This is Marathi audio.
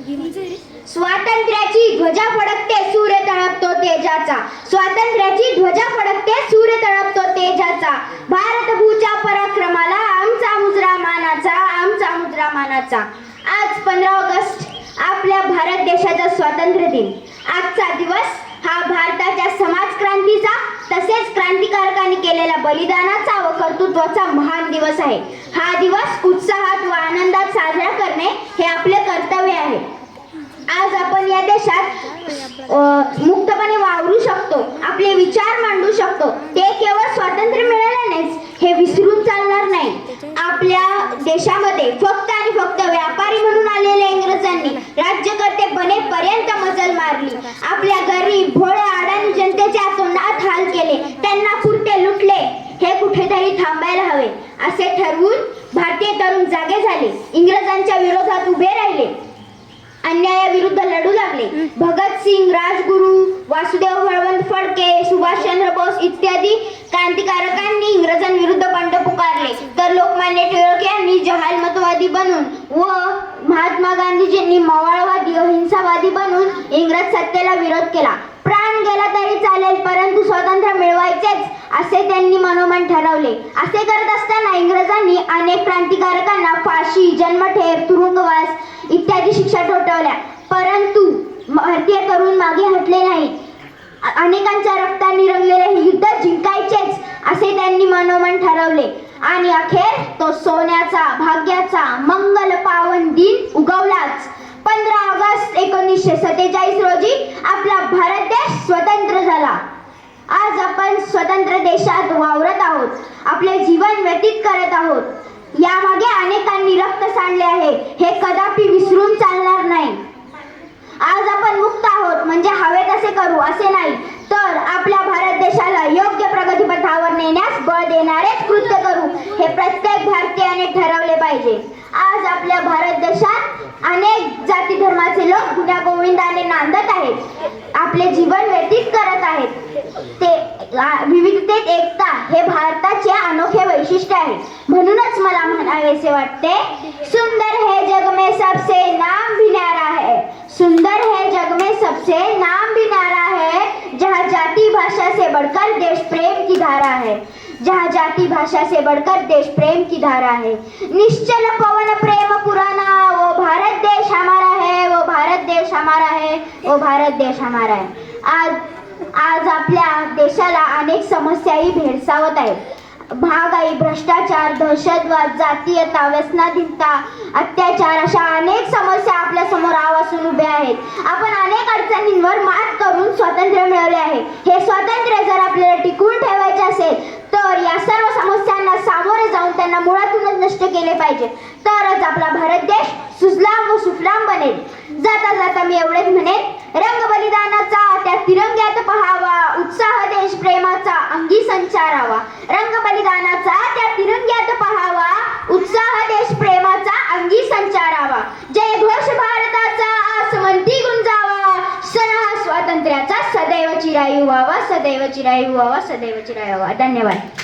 स्वातंत्र्याची ध्वजा फडकते सूर्य तळपतो तेजाचा, स्वातंत्र्याची ध्वजा फडकते सूर्य तळपतो तेजाचा, भारत भूच्या पराक्रमाला आमचा मुजरा मानाचा, आमचा मुजरा मानाचा। आज 15 ऑगस्ट आपल्या भारत देशाचा स्वातंत्र्य दिन। आजचा दिवस हा भारताच्या समाज क्रांतीचा तसेच क्रांतिकारकांनी केलेल्या बलिदानाचा व कर्तृत्वाचा महान दिवस आहे। हा दिवस उत्साहात व आनंदात साजरा करणे हे आपले कर्तव्य आहे। आज आपण या देशात मुक्तपणे वावरू शकतो, आपले विचार मांडू शकतो। ते केवळ स्वातंत्र्य मिळाल्यानेच हे विसरून चालणार नाही। आपल्या देशामध्ये फक्त आणि फक्त व्यापारी म्हणून आलेल्या इंग्रजांनी राज्यकर्ते बनेपर्यंत मजल मारली। आपल्या गरीब भोळ्या अडाणी जनतेचे अतोनात हाल केले, त्यांना पुरते लुटले। हे कुठेतरी थांबायला हवे असे ठरवून भारतीय तरुण जागे झाले, इंग्रजांच्या विरोधात उभे राहिले, अन्यायाविरुद्ध लढू लागले। भगतसिंग, राजगुरू, वासुदेव बळवंत फडके, सुभाषचंद्र बोस इत्यादी क्रांतिकारकांनी इंग्रजांविरुद्ध बंड पुकारले, तर लोकमान्य टिळक यांनी जहालमतवादी बनून व महात्मा गांधीजींनी मवाळवादी अहिंसावादी बनून इंग्रज सत्तेला विरोध केला। प्राण गेला तरी चालेल, परंतु स्वातंत्र्य मिळवायचेच असे त्यांनी मनोमन ठरवले। असे करत असताना इंग्रजांनी अनेक क्रांतिकारकांना फाशी, जन्मठेप, तुरुंगवास इत्यादी शिक्षा ठोठावल्या, परंतु भारतीय तरुण मागे हटले नाहीत। अनेकांच्या रक्ताने रंगलेले हे युद्ध जिंकायचेच असे त्यांनी मनोमन ठरवले आणि अखेर तो सोन्याचा, भाग्याचा, मंगल पावन दिन उगवलाच। 15 ऑगस्ट 1947 रोजी आपला भारत देश स्वतंत्र झाला। आज आपण स्वतंत्र देशात वावरत आहोत, आपले जीवन व्यतीत करत आहोत। यामागे अनेकांनी रक्त सांडले आहे, हे कदापि विसरून चालणार नाही। आज आपण मुक्त आहोत म्हणजे हवे तसे करू असे नाही, तर आपल्या भारत देशाला योग्य प्रगतीपथावर नेण्यास बळ देणारेच कृत्य करू हे प्रत्येक भारतीयाने ठरवले पाहिजे। आज आपल्या भारत देशात अनेक जाती धर्माचे लोक गुण्यागोविंदाने नांदत आहेत, आपले जीवन व्यतीत करत आहेत। ते विविधतेत एकता हे भारताचे अनोखे वैशिष्ट्य आहे। म्हणूनच मला म्हणावेसे वाटते, सुंदर है जग में सबसे नाम भी न्यारा है, सुंदर है जग में सबसे नाम भी न्यारा है, जहाँ जाति भाषा से बढ़कर देश प्रेम की धारा है, जहाँ जाति भाषा से बढ़कर देश प्रेम की धारा है। निश्चल पवन प्रेम पुराना, वो भारत देश हमारा है, वो भारत देश हमारा है, वो भारत देश हमारा है। आज आपल्या देशाला अनेक समस्याही भेडसावत आहेत। महागाई, भ्रष्टाचार, दहशतवाद, जातीयता, व्यसनाधीनता, अत्याचार अशा अनेक समस्या आपल्या समोर आवासून उभ्या आहेत। आपण अनेक अडचणींवर मात करून स्वातंत्र्य मिळवले आहे। हे स्वातंत्र्य जर आपल्याला टिकवून ठेवायचे असेल तर या सर्व समस्यांना सामोरे जाऊन त्यांना मुळातूनच नष्ट केले पाहिजे, तरच आपला भारत देश सुजलाम व सुफलाम बनेल। जाता जाता मी एवढेच म्हणेन, रंग बलिदानाचा त्या तिरंग्यात पहावा, उत्साह देश प्रेमाचा अंगी संचारावा। रंग बलिदानाचा त्या तिरंग्यात पहावा, उत्साह देश प्रेमाचा अंगी संचारावा। जय घोष भारताचा आसमंती गुंजावा, सण हा स्वातंत्र्याचा सदैव चिरायू व्हावा, सदैव चिरायू व्हावा, सदैव चिरायू व्हावा। धन्यवाद।